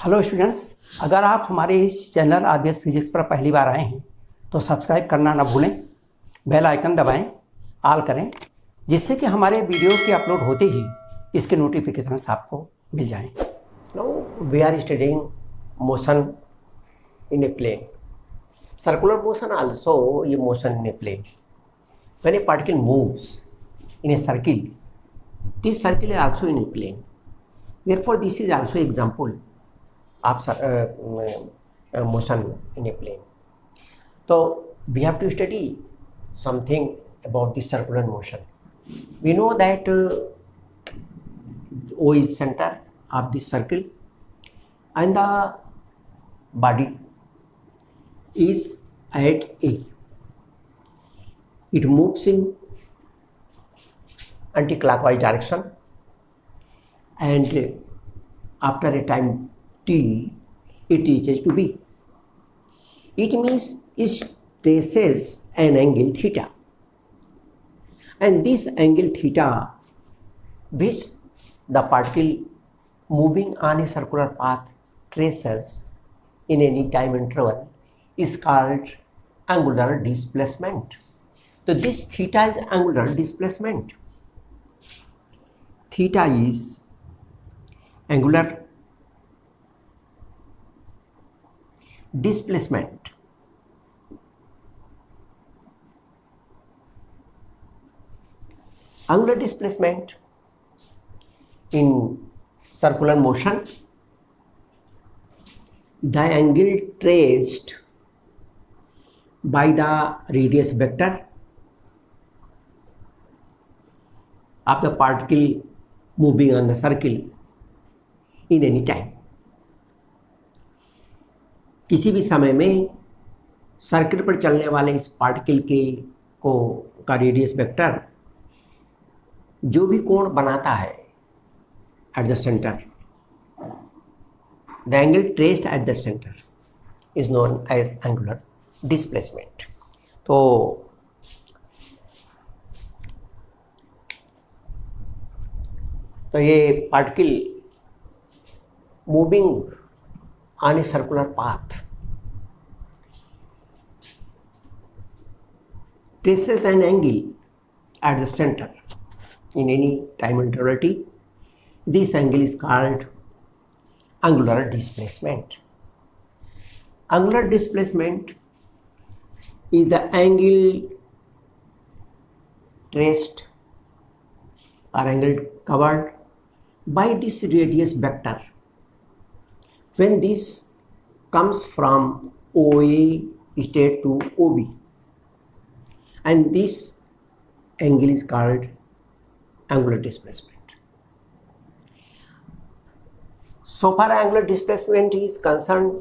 Hello students, अगर आप हमारे इस चैनल आरबीएस फिजिक्स पर पहली बार आए हैं तो सब्सक्राइब करना ना भूलें, बेल आइकन दबाएं, ऑल करें, जिससे कि हमारे वीडियो के अपलोड होते ही इसके नोटिफिकेशंस आपको मिल जाएं। Now we are studying motion in a plane. Circular motion also a motion in a plane. When a particle moves in a circle, this circle is also in a plane. Therefore, this is also example of motion in a plane. So we have to study something about the circular motion. We know that O is center of this circle and the body is at A. It moves in anti-clockwise direction and after a time t it reaches to B. It means it traces an angle theta, and this angle theta which the particle moving on a circular path traces in any time interval is called angular displacement. So this theta is angular displacement. Theta is angular displacement. Angular displacement in circular motion, the angle traced by the radius vector of the particle moving on the circle in any time. किसी भी समय में circle पर चलने वाले इस particle का radius vector जो भी कोण बनाता है at the center, the angle traced at the center is known as angular displacement. तो ये particle moving on a circular path traces an angle at the center in any time interval t. This angle is called angular displacement. Angular displacement is the angle traced or angle covered by this radius vector when this comes from OA state to OB, and this angle is called angular displacement. So far angular displacement is concerned,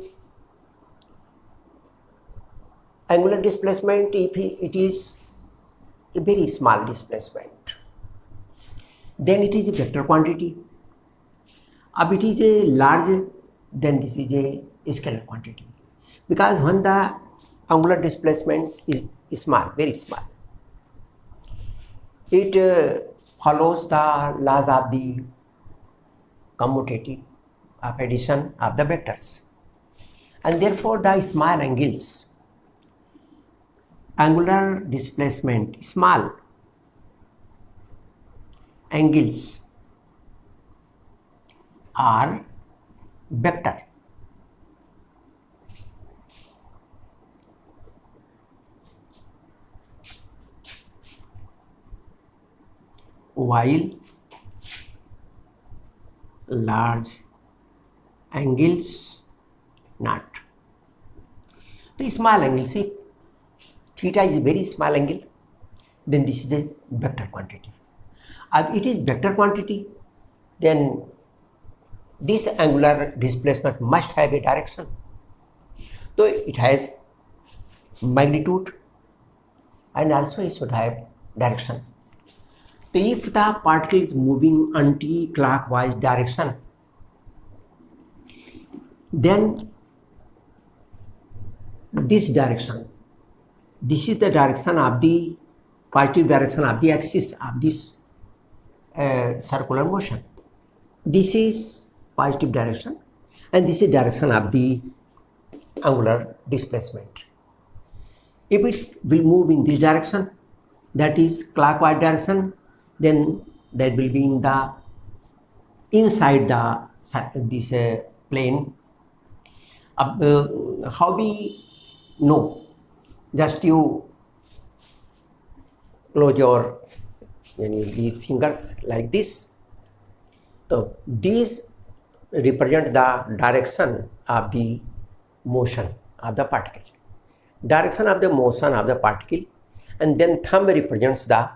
angular displacement, if it is a very small displacement, then it is a vector quantity. If it is a large, then this is a scalar quantity, because when the angular displacement is small, very small, it follows the laws of the commutative of addition of the vectors, and therefore the small angles, angular displacement, small angles are vector. While large angles not. The small angle, see, theta is a very small angle, then this is a vector quantity. If it is vector quantity, then this angular displacement must have a direction. So it has magnitude and also it should have direction. So if the particle is moving anti-clockwise direction, then this direction, this is the direction of the positive direction of the axis of this circular motion. This is positive direction and this is direction of the angular displacement. If it will move in this direction, that is clockwise direction, then that will be in the inside this plane. How we know? Just you close your these fingers like this. So these represent the direction of the motion of the particle. Direction of the motion of the particle, and then thumb represents the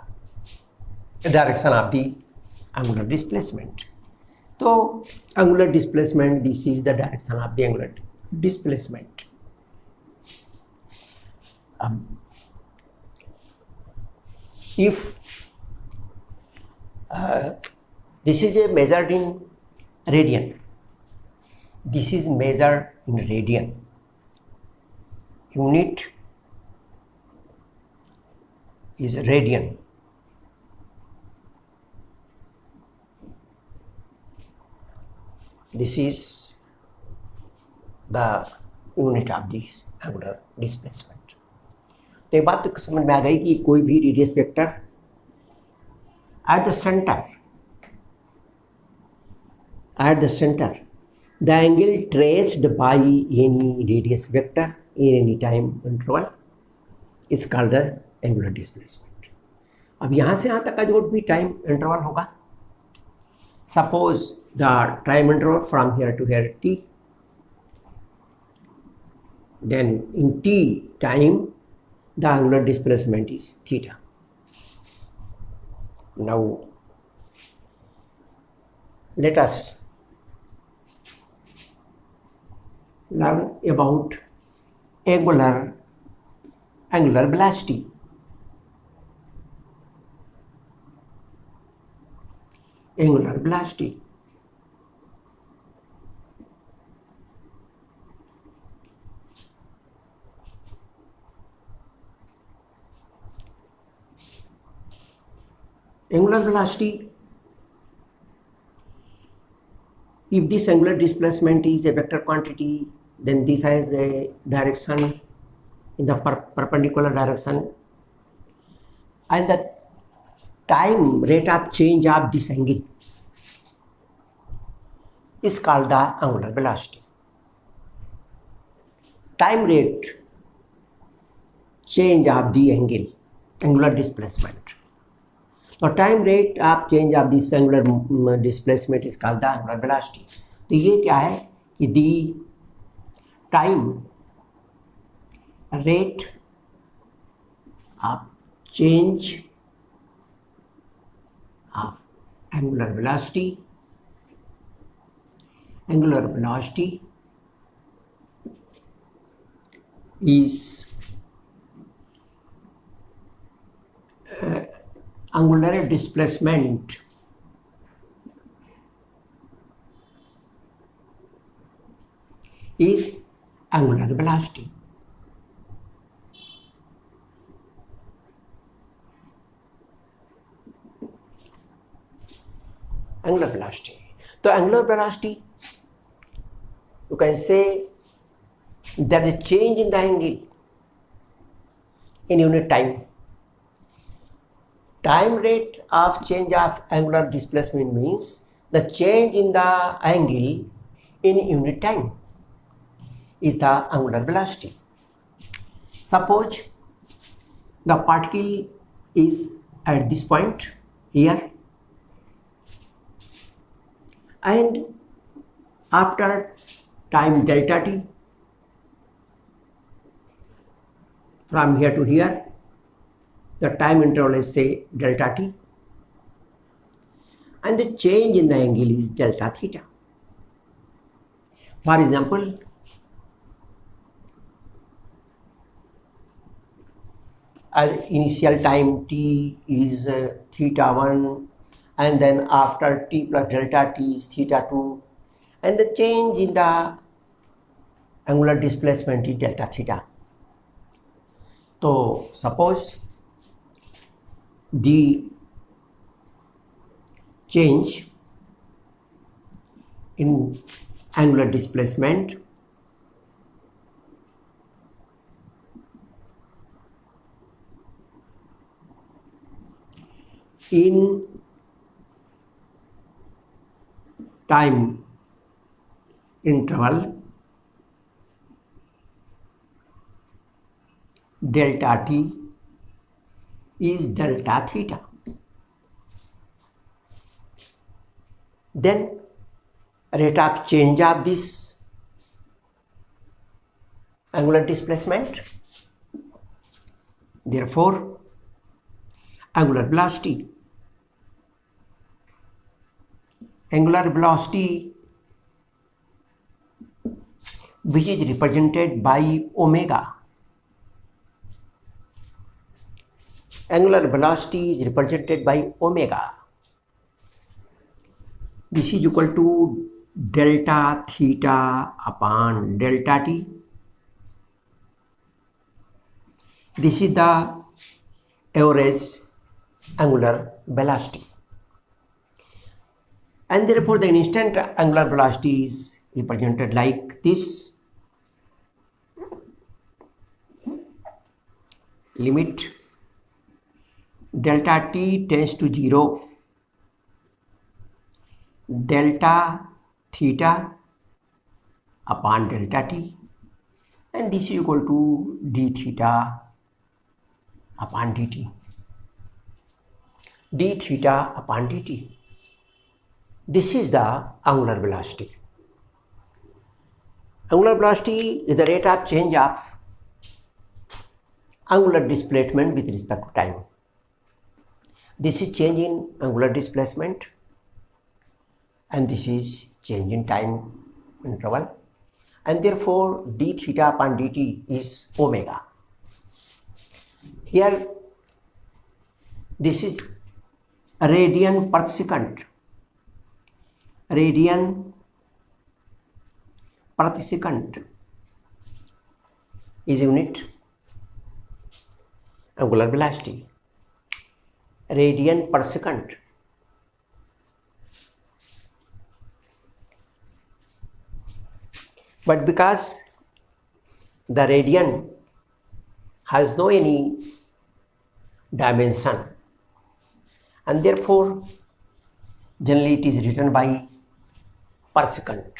direction of the angular displacement. So angular displacement, this is the direction of the angular displacement. If this is measured in radian, this is measured in radian. Unit is radian. This is the unit of the angular displacement. तो ये बात तो समझ में आ गई कि कोई भी radius vector at the center the angle traced by any radius vector in any time interval is called the angular displacement. अब यहाँ से यहाँ तक का जो भी टाइम इंटरवल होगा, suppose the time interval from here to here t, then in t time the angular displacement is theta. Now let us learn about angular velocity. Angular velocity. Angular velocity, if this angular displacement is a vector quantity, then this has a direction in the perpendicular direction, and the time rate of change of this angle is called the angular velocity. Time rate change of the angular displacement. तो time rate of change of this angular displacement is called the angular velocity. तो ये क्या है कि the time rate of change of angular velocity is angular displacement is angular velocity. Angular velocity. So angular velocity, you can say that the change in the angle in unit time. Time rate of change of angular displacement means the change in the angle in unit time is the angular velocity. Suppose the particle is at this point here, and after time delta t, from here to here, the time interval is say delta t, and the change in the angle is delta theta. For example, initial time t is theta 1, and then after t plus delta t is theta 2, and the change in the angular displacement is delta theta. So suppose the change in angular displacement in time interval delta t is delta theta. Then rate of change of this angular displacement, therefore angular velocity which is represented by omega. Angular velocity is represented by omega. This is equal to delta theta upon delta t. This is the average angular velocity. And therefore the instant angular velocity is represented like this. Limit delta t tends to 0, delta theta upon delta t, and this is equal to d theta upon dt. d theta upon dt. This is the angular velocity. Angular velocity is the rate of change of angular displacement with respect to time. This is change in angular displacement and this is change in time interval, and therefore d theta upon dt is omega. Here this is radian per second. Radian per second is unit angular velocity. Radian per second. But because the radian has no any dimension and therefore generally it is written by per second.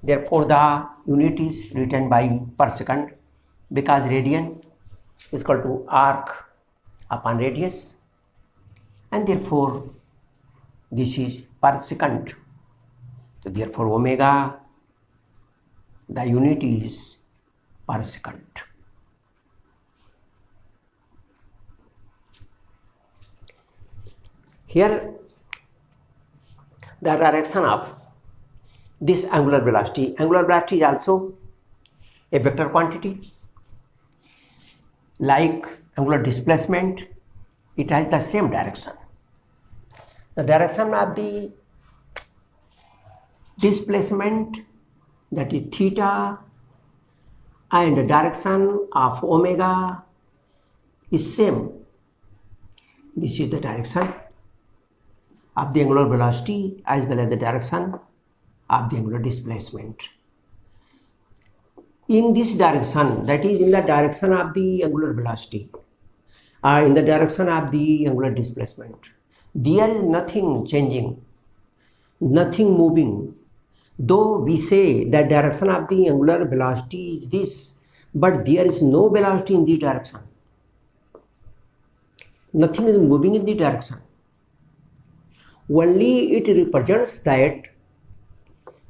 Therefore the unit is written by per second because radian is equal to arc upon radius, and therefore this is per second. So therefore omega, the unit is per second. Here the direction of this angular velocity is also a vector quantity. Like angular displacement, it has the same direction. The direction of the displacement, that is theta, and the direction of omega is same. This is the direction of the angular velocity as well as the direction of the angular displacement. In this direction, that is in the direction of the angular velocity, in the direction of the angular displacement, there is nothing changing, nothing moving. Though we say that direction of the angular velocity is this, but there is no velocity in the direction. Nothing is moving in the direction. Only it represents that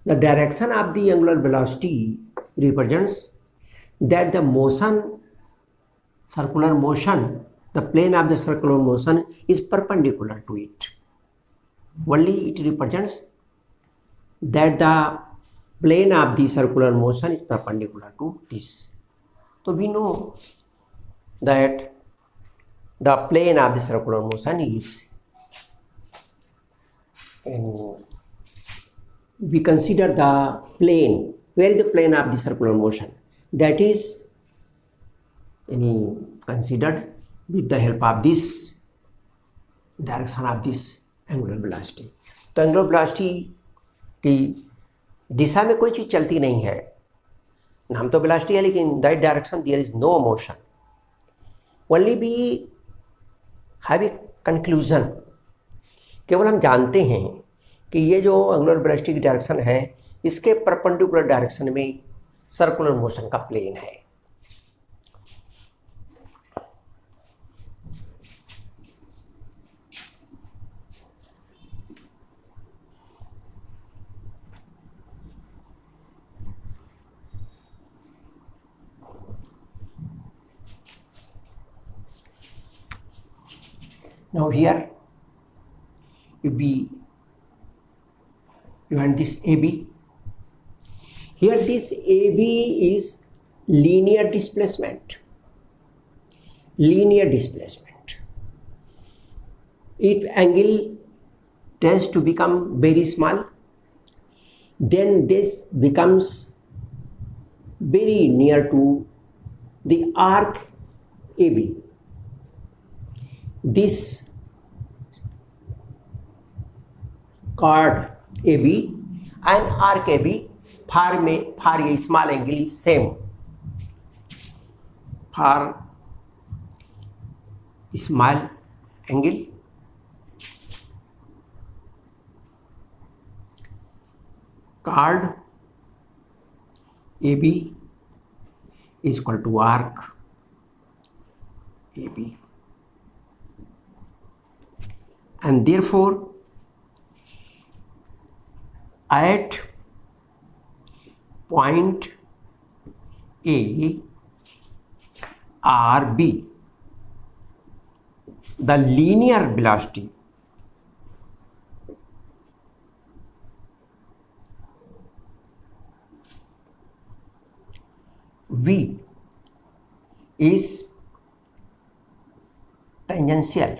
the direction of the angular velocity represents that the motion, circular motion, the plane of the circular motion is perpendicular to it. Only it represents that the plane of the circular motion is perpendicular to this. So we know that the plane of the circular motion is, we consider the plane. Where is the plane of the circular motion? That is considered with the help of this direction of this angular velocity. The angular velocity की दिशा में कोई चीज़ चलती नहीं है, नाम तो velocity है लेकिन that direction there is no motion, only we have a conclusion. केवल हम जानते हैं कि ये जो एंगुलर वेलोसिटी की डायरेक्शन है इसके परपेंडिकुलर डायरेक्शन में सर्कुलर मोशन का प्लेन है। Now here, if we want this AB, here this AB is linear displacement. Linear displacement. If angle tends to become very small, then this becomes very near to the arc AB. This chord AB and arc AB for a small angle is same. For small angle, chord AB is equal to arc AB. And therefore at point A or B, the linear velocity V is tangential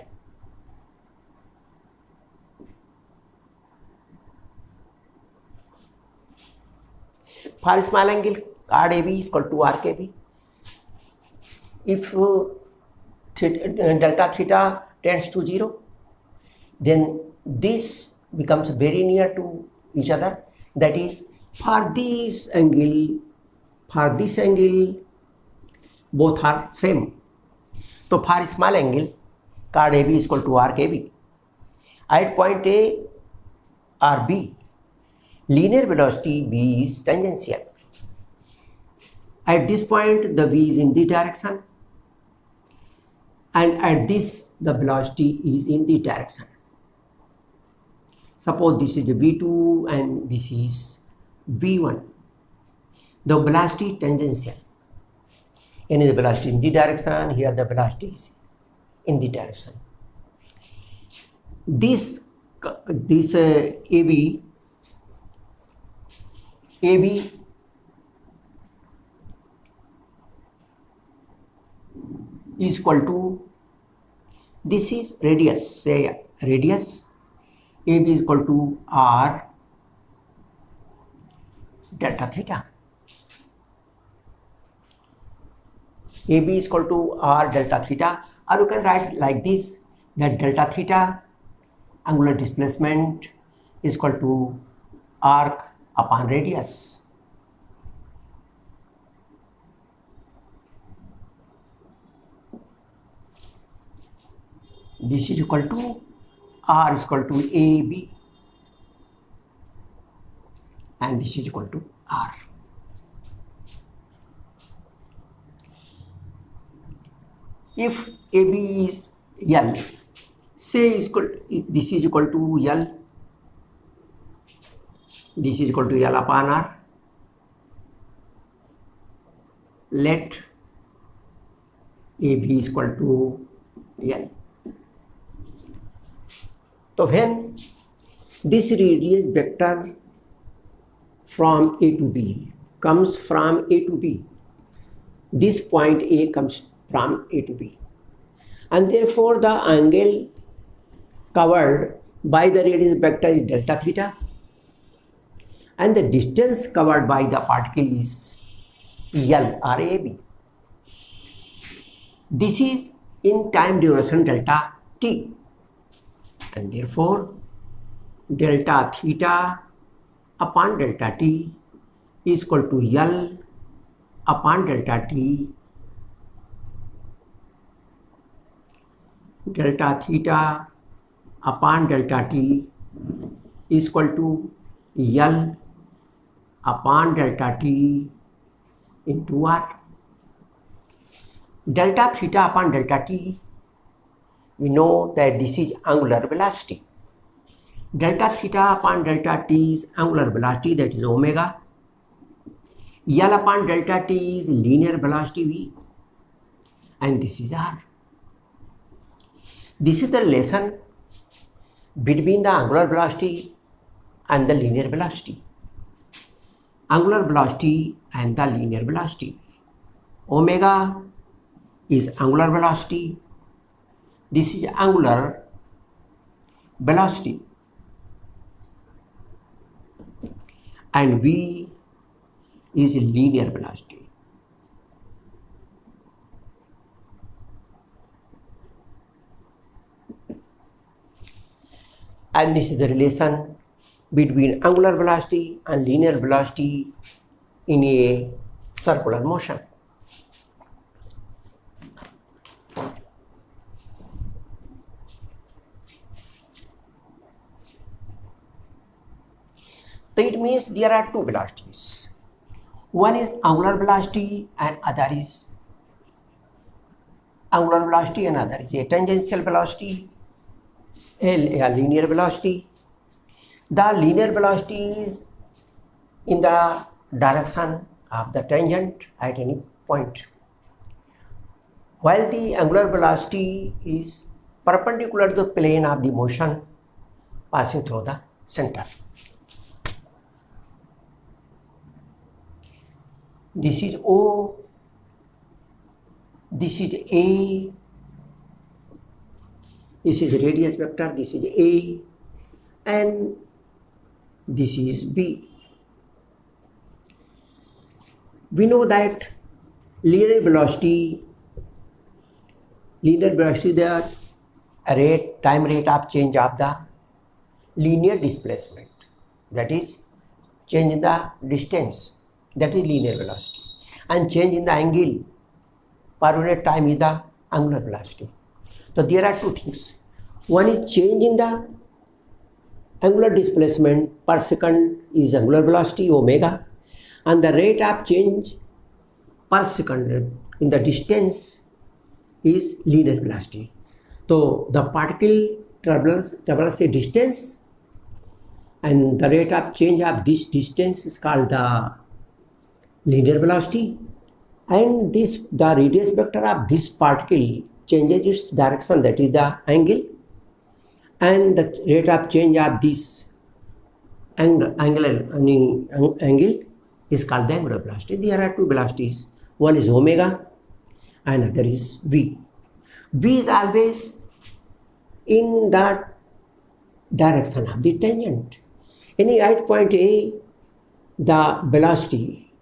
for small angle. Chord AB is equal to arc AB. If delta theta tends to 0, then this becomes very near to each other. That is, for this angle both are same. So for small angle, chord AB is equal to arc AB. At point A or B, linear velocity V is tangential. At this point, the V is in the direction, and at this, the velocity is in the direction. Suppose this is V2 and this is V1. The velocity is tangential. And the velocity in the direction, here the velocity is in the direction. This AB is equal to, this is radius, say radius AB is equal to R delta theta. AB is equal to R delta theta, or you can write like this, that delta theta angular displacement is equal to arc upon radius. This is equal to R is equal to AB, and this is equal to R. If AB is L, say this is equal to L, this is equal to L upon R. Let AB is equal to L. So when this radius vector from A to B comes from A to B, this point A comes from A to B, and therefore the angle covered by the radius vector is delta theta, and the distance covered by the particle is L or AB. This is in time duration delta t, and therefore delta theta upon delta t is equal to L upon delta t delta theta upon delta t is equal to L upon delta t into R. Delta theta upon delta t, we know that this is angular velocity. Delta theta upon delta t is angular velocity, that is omega. L upon delta t is linear velocity v, and this is R. This is the relation between the angular velocity and the linear velocity. Angular velocity and the linear velocity. Omega is angular velocity. This is angular velocity. And v is linear velocity. And this is the relation between angular velocity and linear velocity in a circular motion. So it means there are two velocities. One is angular velocity and other is a tangential velocity, a linear velocity. The linear velocity is in the direction of the tangent at any point, while the angular velocity is perpendicular to the plane of the motion passing through the center. This is O, this is A, this is radius vector, this is A, and this is B. We know that linear velocity, the time rate of change of the linear displacement, that is change in the distance, that is linear velocity, and change in the angle per unit time is the angular velocity. So there are two things. One is change in the angular displacement per second is angular velocity omega, and the rate of change per second in the distance is linear velocity. So the particle travels a distance, and the rate of change of this distance is called the linear velocity, and the radius vector of this particle changes its direction, that is the angle, and the rate of change of this angle is called the angular velocity. There are two velocities. One is omega and other is v. V is always in the direction of the tangent. Any at point A, the velocity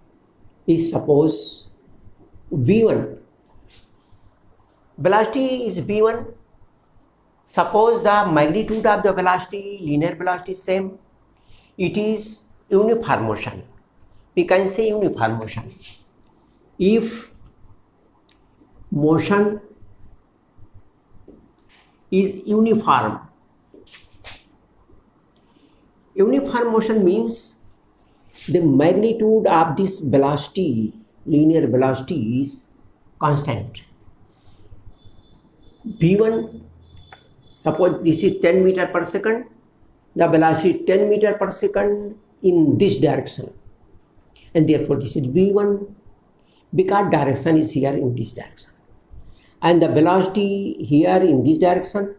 is suppose v1. Velocity is v1. Suppose the magnitude of the velocity, linear velocity is same. It is uniform motion. We can say uniform motion. If motion is uniform, uniform motion means the magnitude of this velocity, linear velocity, is constant. v1, suppose this is 10 meter per second, the velocity is 10 meter per second in this direction, and therefore this is v1, because direction is here in this direction, and the velocity here in this direction,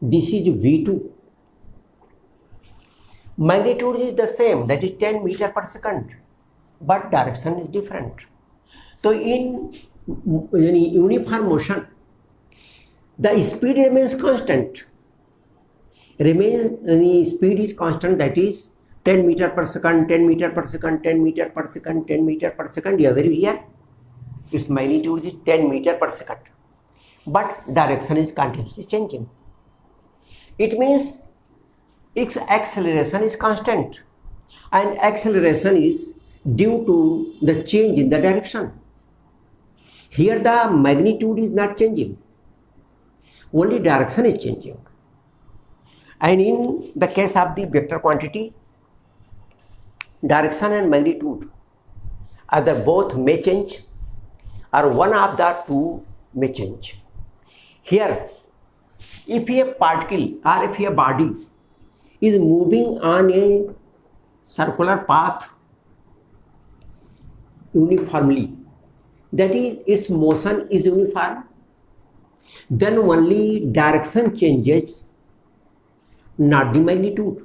this is v2. Magnitude is the same, that is 10 meter per second, but direction is different. So in uniform motion, the speed remains constant. Speed is constant, that is 10 meter per second, 10 meter per second, 10 meter per second, 10 meter per second. Here its magnitude is 10 meter per second, but direction is continuously changing. It means its acceleration is constant. and acceleration is due to the change in the direction. Here the magnitude is not changing, only direction is changing. And in the case of the vector quantity, direction and magnitude either both may change or one of the two may change. Here, if a particle or if a body is moving on a circular path uniformly, that is, its motion is uniform, then only direction changes, not the magnitude.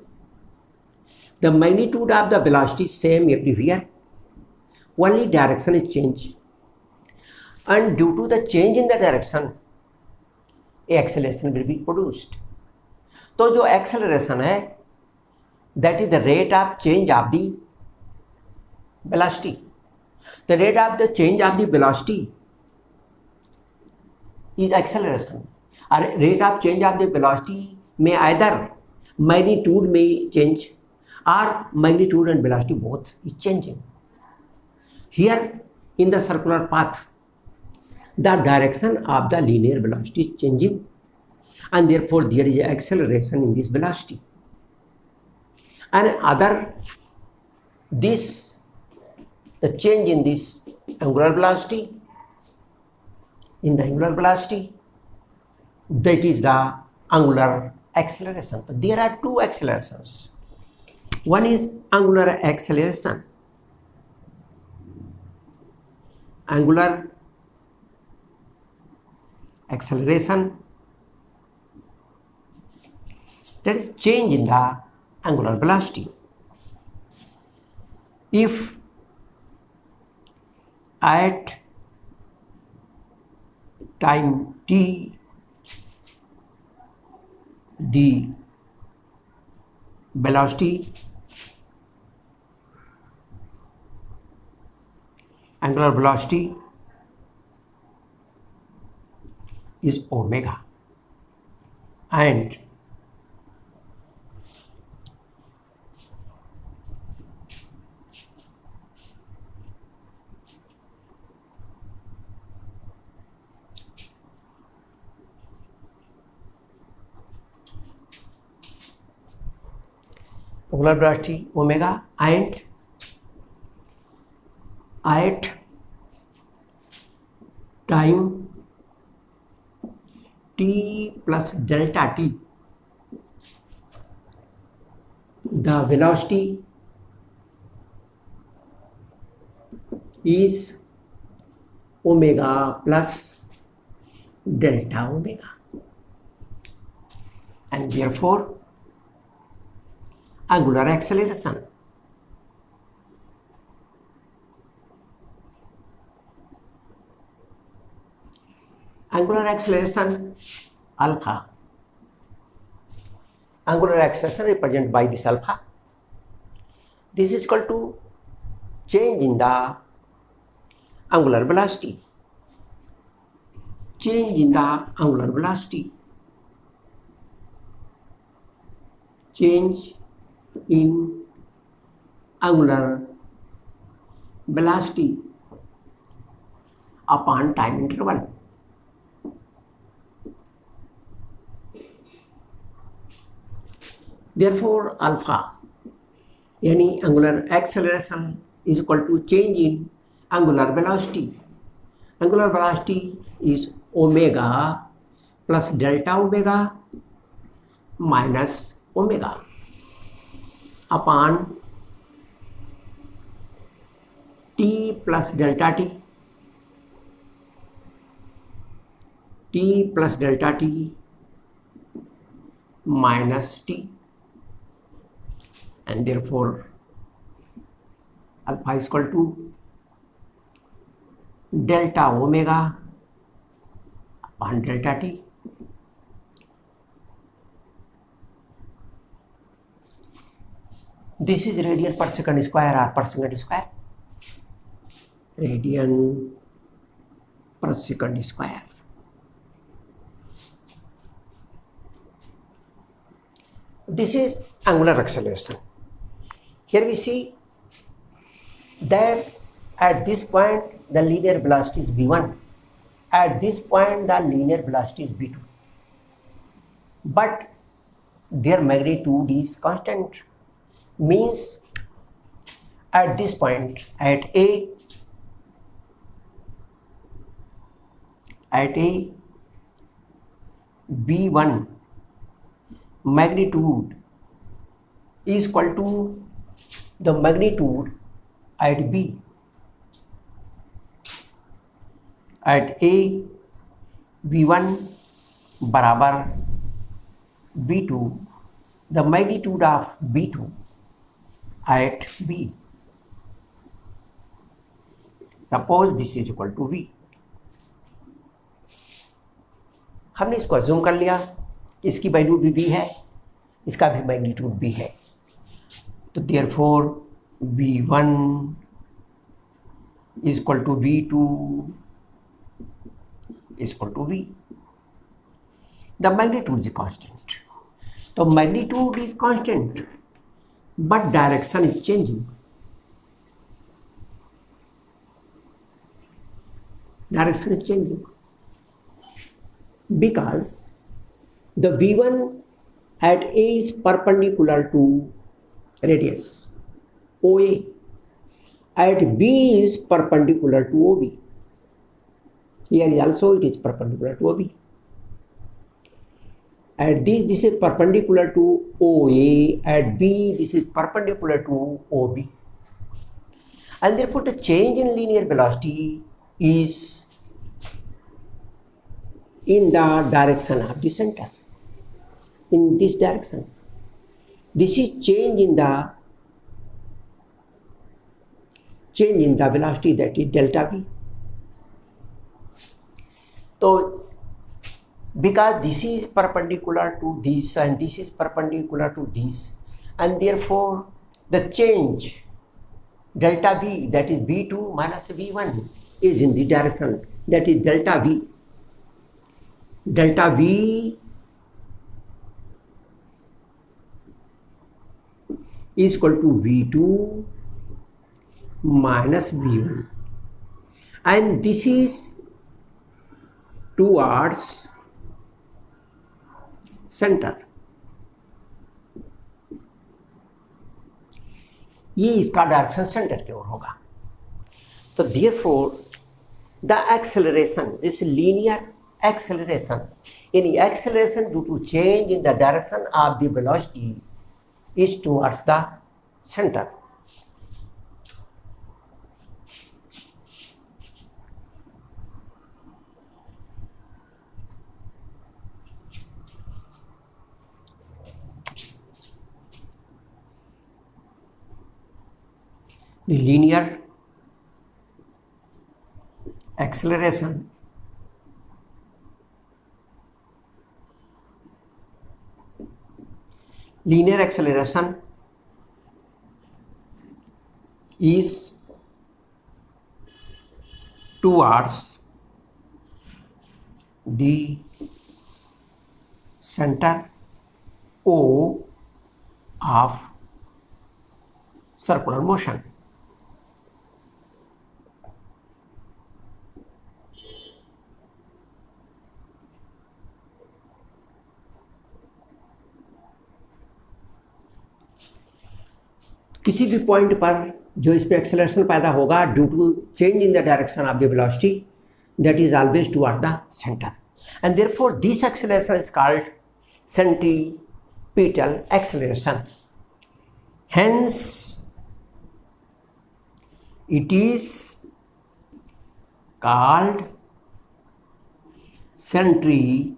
The magnitude of the velocity is same everywhere, only direction is changed. And due to the change in the direction, acceleration will be produced. तो जो acceleration है, that is the rate of change of the velocity. The rate of the change of the velocity is acceleration. Or rate of change of the velocity may either magnitude may change or magnitude and velocity both is changing. Here in the circular path, the direction of the linear velocity is changing, and therefore there is acceleration in this velocity. And the change in this angular velocity, that is the angular acceleration. There are two accelerations. One is angular acceleration. Angular acceleration, that is change in the angular velocity. If at time t the velocity, angular velocity is omega, and angular velocity omega, and at time t plus delta t, the velocity is omega plus delta omega, and therefore angular acceleration alpha. Angular acceleration represented by this alpha. This is equal to change in the angular velocity. Change in the angular velocity. Change in angular velocity upon time interval. Therefore, alpha, any angular acceleration, is equal to change in angular velocity. Angular velocity is omega plus delta omega minus omega upon t plus delta t, t plus delta t minus t, and therefore alpha is equal to delta omega upon delta t. This is radian per second square or per second square. Radian per second square. This is angular acceleration. Here we see that at this point the linear velocity is v1. At this point the linear velocity is v2. But their magnitude is constant. Means at this point, at A, v1 magnitude is equal to the magnitude at B. At A, v1 बराबर v2, the magnitude of v2 at B. Suppose this is equal to v. हमने इसको assume कर लिया, इसकी value भी v है, इसका भी मैग्नीट्यूड v है, तो therefore v1 is equal to v2 is equal to v. The magnitude is constant. So magnitude is constant, but direction is changing. Direction is changing because the v1 at A is perpendicular to radius OA, at B is perpendicular to OB. Here also it is perpendicular to OB. At this is perpendicular to OA, at B this is perpendicular to OB, and therefore the change in linear velocity is in the direction of the center, in this direction. This is change in the velocity, that is delta v. So because this is perpendicular to this and this is perpendicular to this, and therefore the change delta v, that is v2 minus v1, is in the direction, that is delta v. Delta v is equal to v2 minus v1, and this is towards center. ये इसका direction centre की ओर होगा. तो therefore the acceleration, this linear acceleration, any acceleration due to change in the direction of the velocity is towards the center. The linear acceleration is towards the center O of circular motion. किसी भी point पर जो इस पे acceleration पैदा होगा due to change in the direction of the velocity, that is always toward the centre, and therefore this acceleration is called centripetal acceleration. Hence it is called centripetal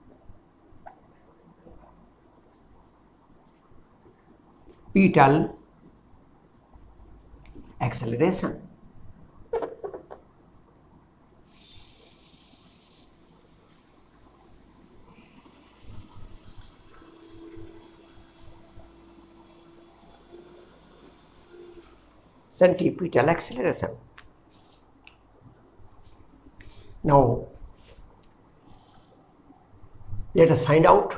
acceleration. Centripetal acceleration. Now let us find out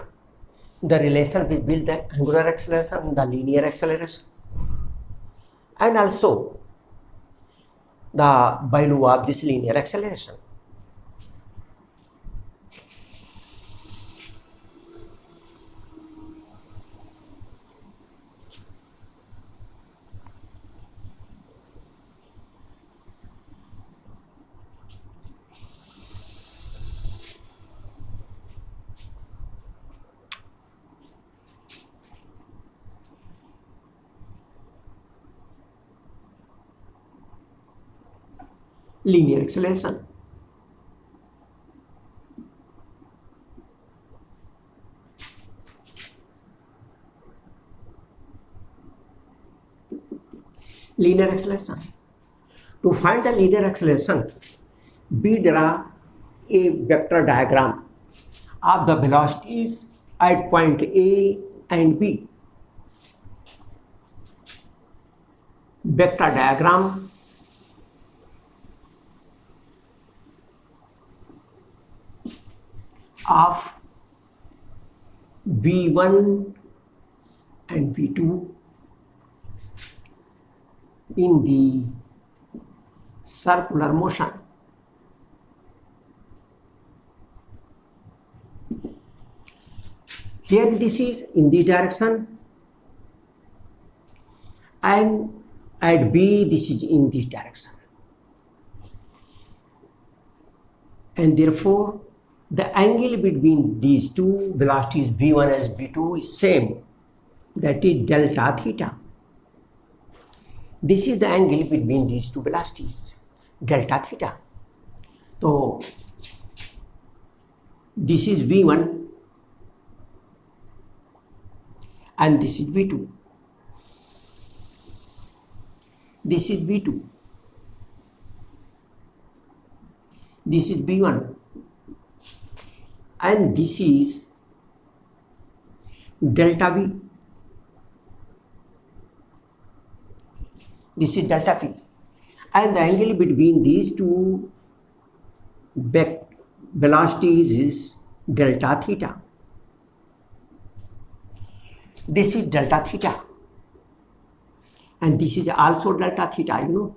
the relation between the angular acceleration and the linear acceleration. and also the value of this linear acceleration. Linear acceleration. Linear acceleration. To find the linear acceleration, we draw a vector diagram of the velocities at point A and B. Vector diagram of V1 and V2 in the circular motion. Here this is in this direction, and at B this is in this direction, and therefore the angle between these two velocities V1 and V2 is same, that is delta theta. This is the angle between these two velocities, delta theta. So this is V1 and this is V2. This is V2. This is V1. And this is delta V. This is delta V. And the angle between these two velocities is delta theta. This is delta theta. And this is also delta theta, you know.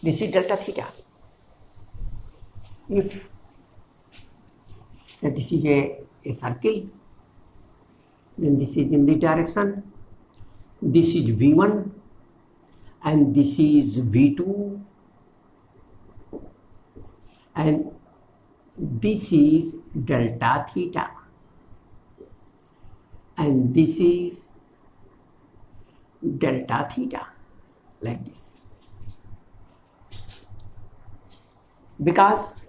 This is delta theta. If so this is a circle, then this is in the direction, this is V1 and this is V2, and this is delta theta, and this is delta theta, like this. Because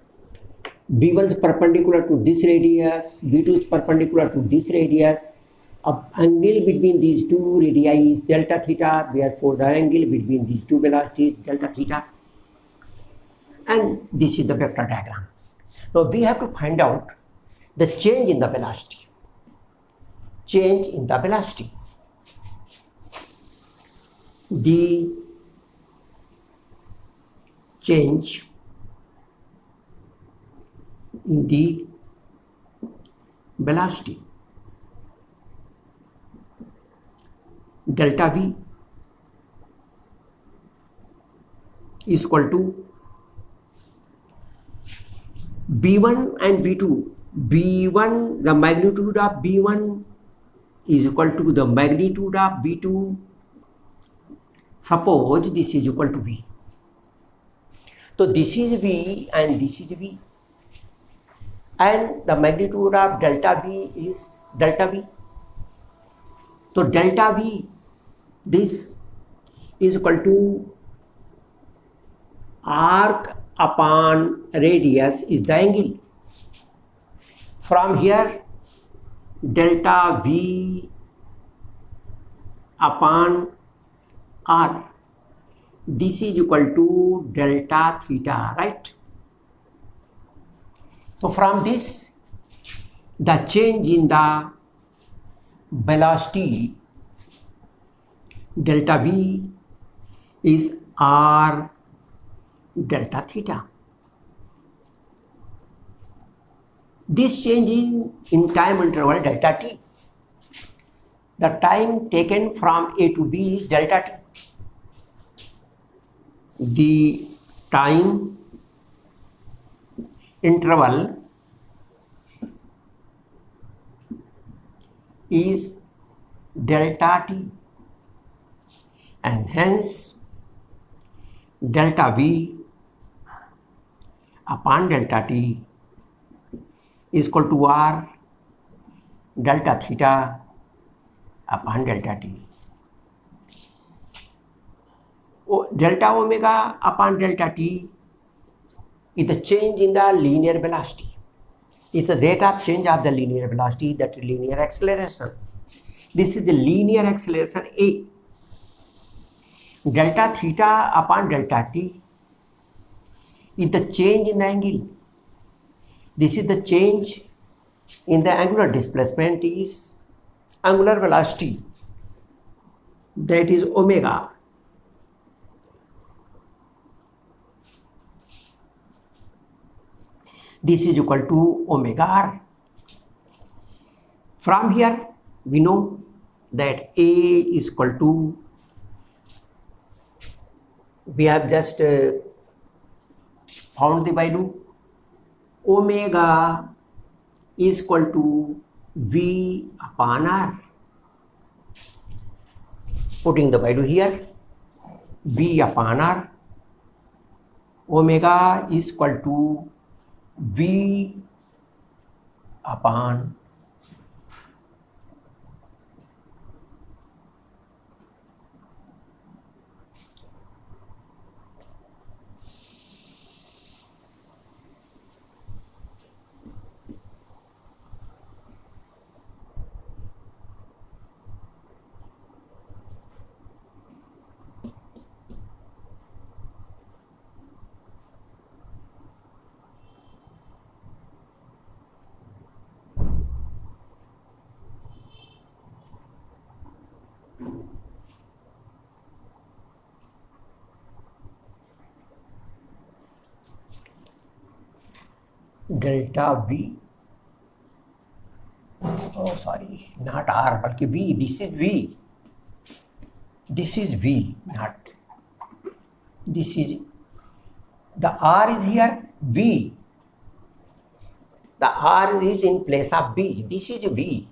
V1 is perpendicular to this radius, V2 is perpendicular to this radius, an angle between these two radii is delta theta, therefore the angle between these two velocities is delta theta. And this is the vector diagram. Now we have to find out the change in the velocity. Change in the velocity. The change in the velocity, delta V is equal to B1 and V2. B1, the magnitude of B1 is equal to the magnitude of B2. Suppose this is equal to V. So this is V and this is V. And the magnitude of delta V is delta V. So delta V, this is equal to arc upon radius is the angle. From here, delta V upon R, this is equal to delta theta, right? So from this, the change in the velocity delta V is R delta theta. This change in time interval delta t. the time taken from A to B is delta t. The time interval is delta t, and hence delta V upon delta t is equal to R delta theta upon delta t. Delta omega upon delta t is the change in the linear velocity. It's the rate of change of the linear velocity, that linear acceleration. This is the linear acceleration A. Delta theta upon delta t is the change in the angle. This is the change in the angular displacement, is angular velocity, that is omega. This is equal to omega r. From here we know that A is equal to, we have just found the value, omega is equal to V upon R. Putting the value here, V upon R, omega is equal to V upon delta V. Oh, sorry, not R, but V. This is V. This is V, not. This is, the R is here, V. The R is in place of B. This is V.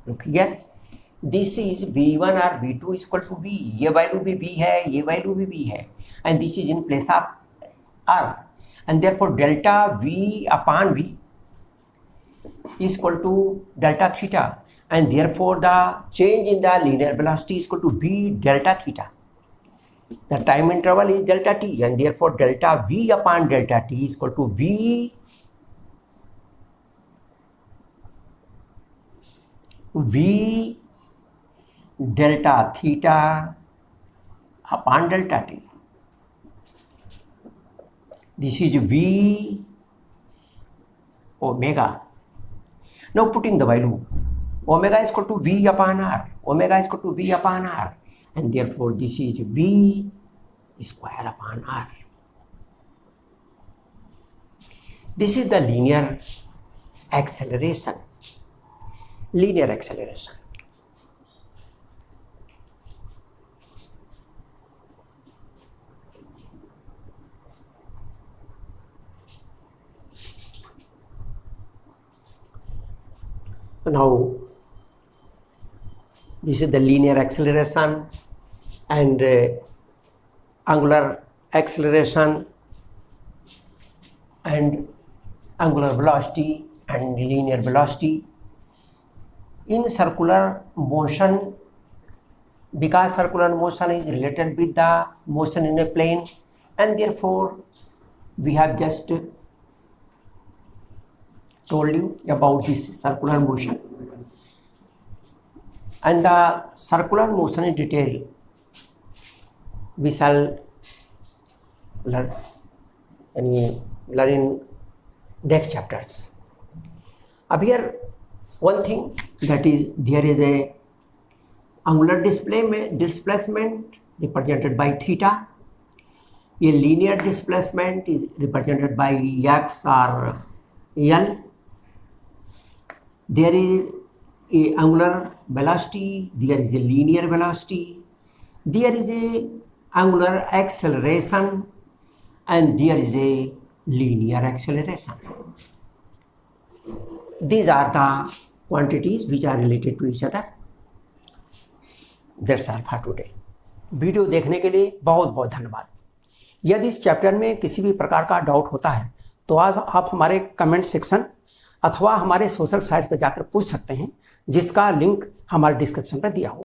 Look here. This is V1 or V2 is equal to V. ये value भी V है, ये value भी V है. And this is in place of R. And therefore delta V upon V is equal to delta theta. And therefore the change in the linear velocity is equal to V delta theta. The time interval is delta t, and therefore delta V upon delta t is equal to V delta theta upon delta t. This is V omega. Now putting the value, omega is equal to V upon R. Omega is equal to V upon R. And therefore this is V square upon R. This is the linear acceleration. Linear acceleration. Now this is the linear acceleration and angular acceleration and angular velocity and linear velocity. In circular motion, because circular motion is related with the motion in a plane, and therefore we have just told you about this circular motion. And the circular motion in detail we shall learn in next chapters. Up here, one thing, that is, there is a angular displacement represented by theta. A linear displacement is represented by x or L. There is a angular velocity, there is a linear velocity, there is a angular acceleration, and there is a linear acceleration. These are the quantities which are related to each other. That's all for today. Video देखने के लिए बहुत बहुत धन्यवाद। यदि इस chapter में किसी भी प्रकार का डाउट होता है तो आप हमारे कमेंट सेक्शन अथवा हमारे सोशल साइट्स पर जाकर पूछ सकते हैं, जिसका लिंक हमारे डिस्क्रिप्शन पर दिया होगा।